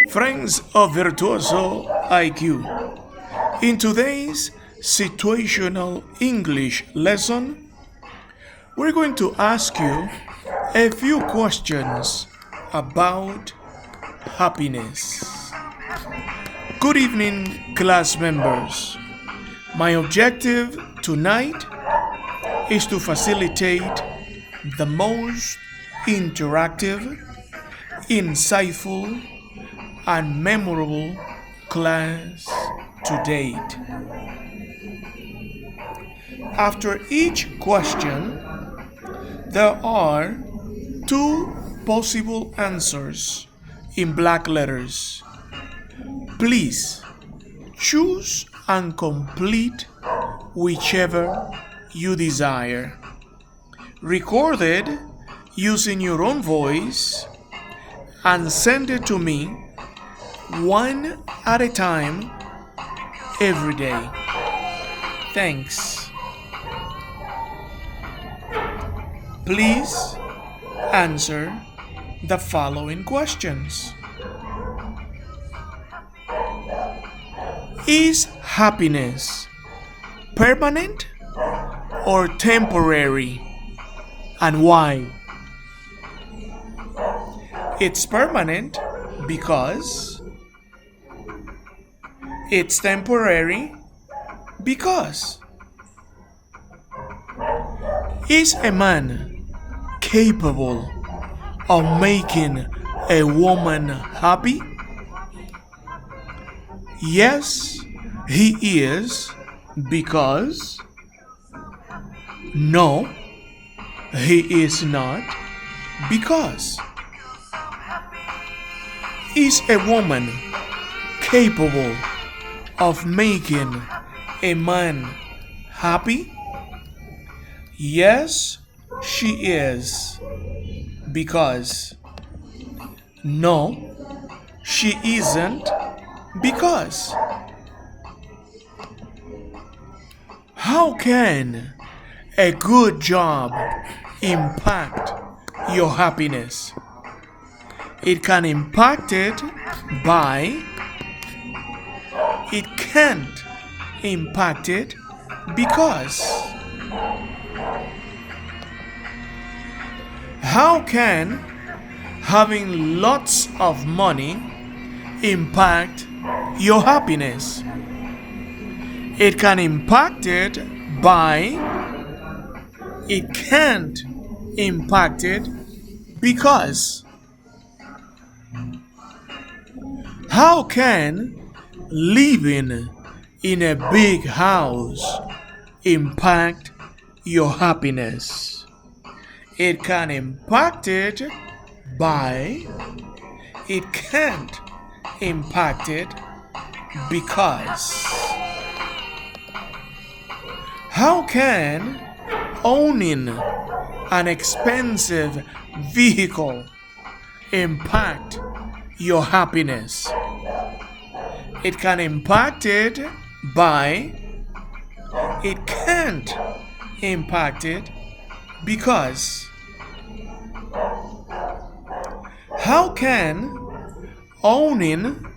Friends of Virtuoso IQ, in today's situational English lesson, we're going to ask you a few questions about happiness. Good evening, class members. My objective tonight is to facilitate the most interactive, insightful, and memorable class to date. After each question, there are two possible answers in black letters. Please choose and complete whichever you desire. Record it using your own voice and send it to me one at a time every day. Thanks. Please answer the following questions. Is happiness permanent or temporary, and why? It's permanent because it's temporary because. Is a man capable of making a woman happy? Yes, he is, because. No, he is not, because. Is a woman capable of making a man happy? Yes, she is, because. No, she isn't, because. How can a good job impact your happiness? It can impact it by. It can't impact it because. How can having lots of money impact your happiness? It can impact it by. It can't impact it because. How can living in a big house impact your happiness? It can impact it by. It can't impact it because. How can owning an expensive vehicle impact your happiness? It can impact it by. It can't impact it because. How can owning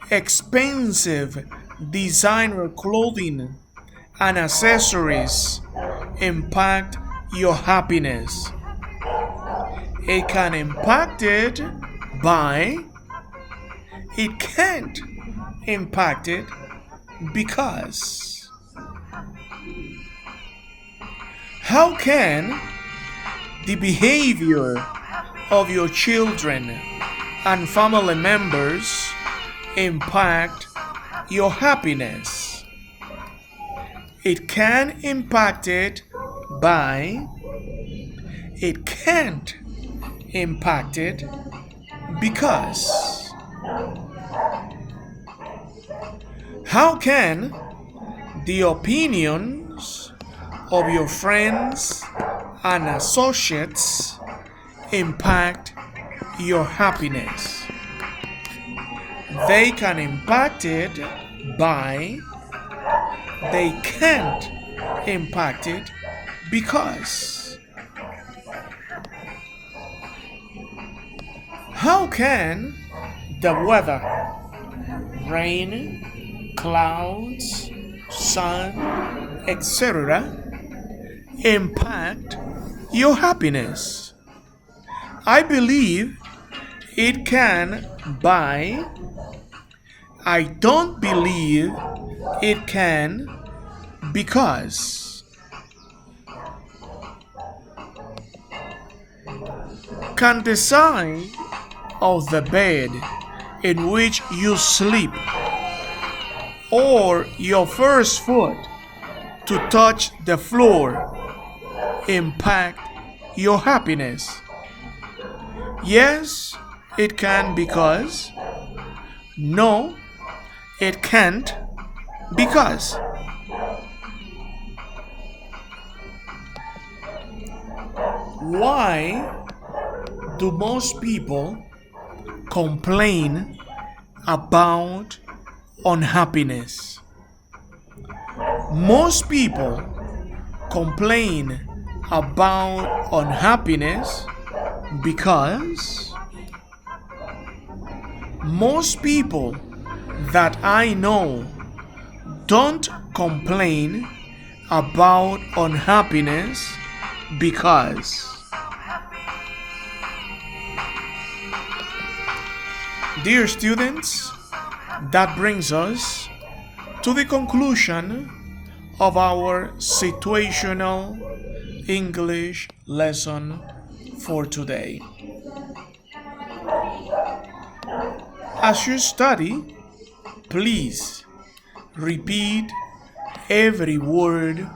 expensive designer clothing and accessories impact your happiness? It can impact it by. It can't impact it because. How can the behavior of your children and family members impact your happiness? It can impact it by. It can't impact it because. How can the opinions of your friends and associates impact your happiness? They can impact it by. They can't impact it because. How can the weather, rain, clouds, sun, etc., impact your happiness? I believe it can by. I don't believe it can because. Can the side of the bed in which you sleep or your first foot to touch the floor impact your happiness? Yes, it can because. No, it can't because. Why do most people complain about unhappiness? Most people complain about unhappiness because most people that I know don't complain about unhappiness because. Dear students, that brings us to the conclusion of our situational English lesson for today. As you study, please repeat every word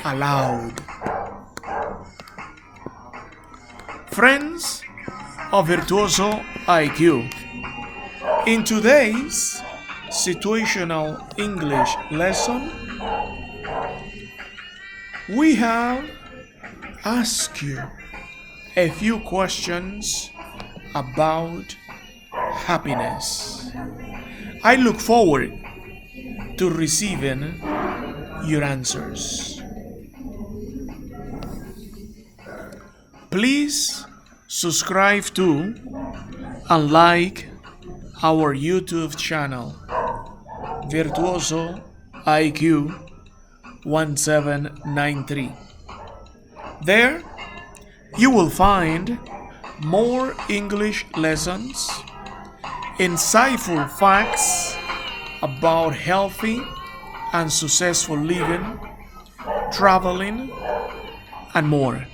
aloud. Friends of Virtuoso IQ, in today's situational English lesson, we have asked you a few questions about happiness. I look forward to receiving your answers. Please subscribe to and like our YouTube channel, Virtuoso IQ 1793. There you will find more English lessons, insightful facts about healthy and successful living, traveling, and more.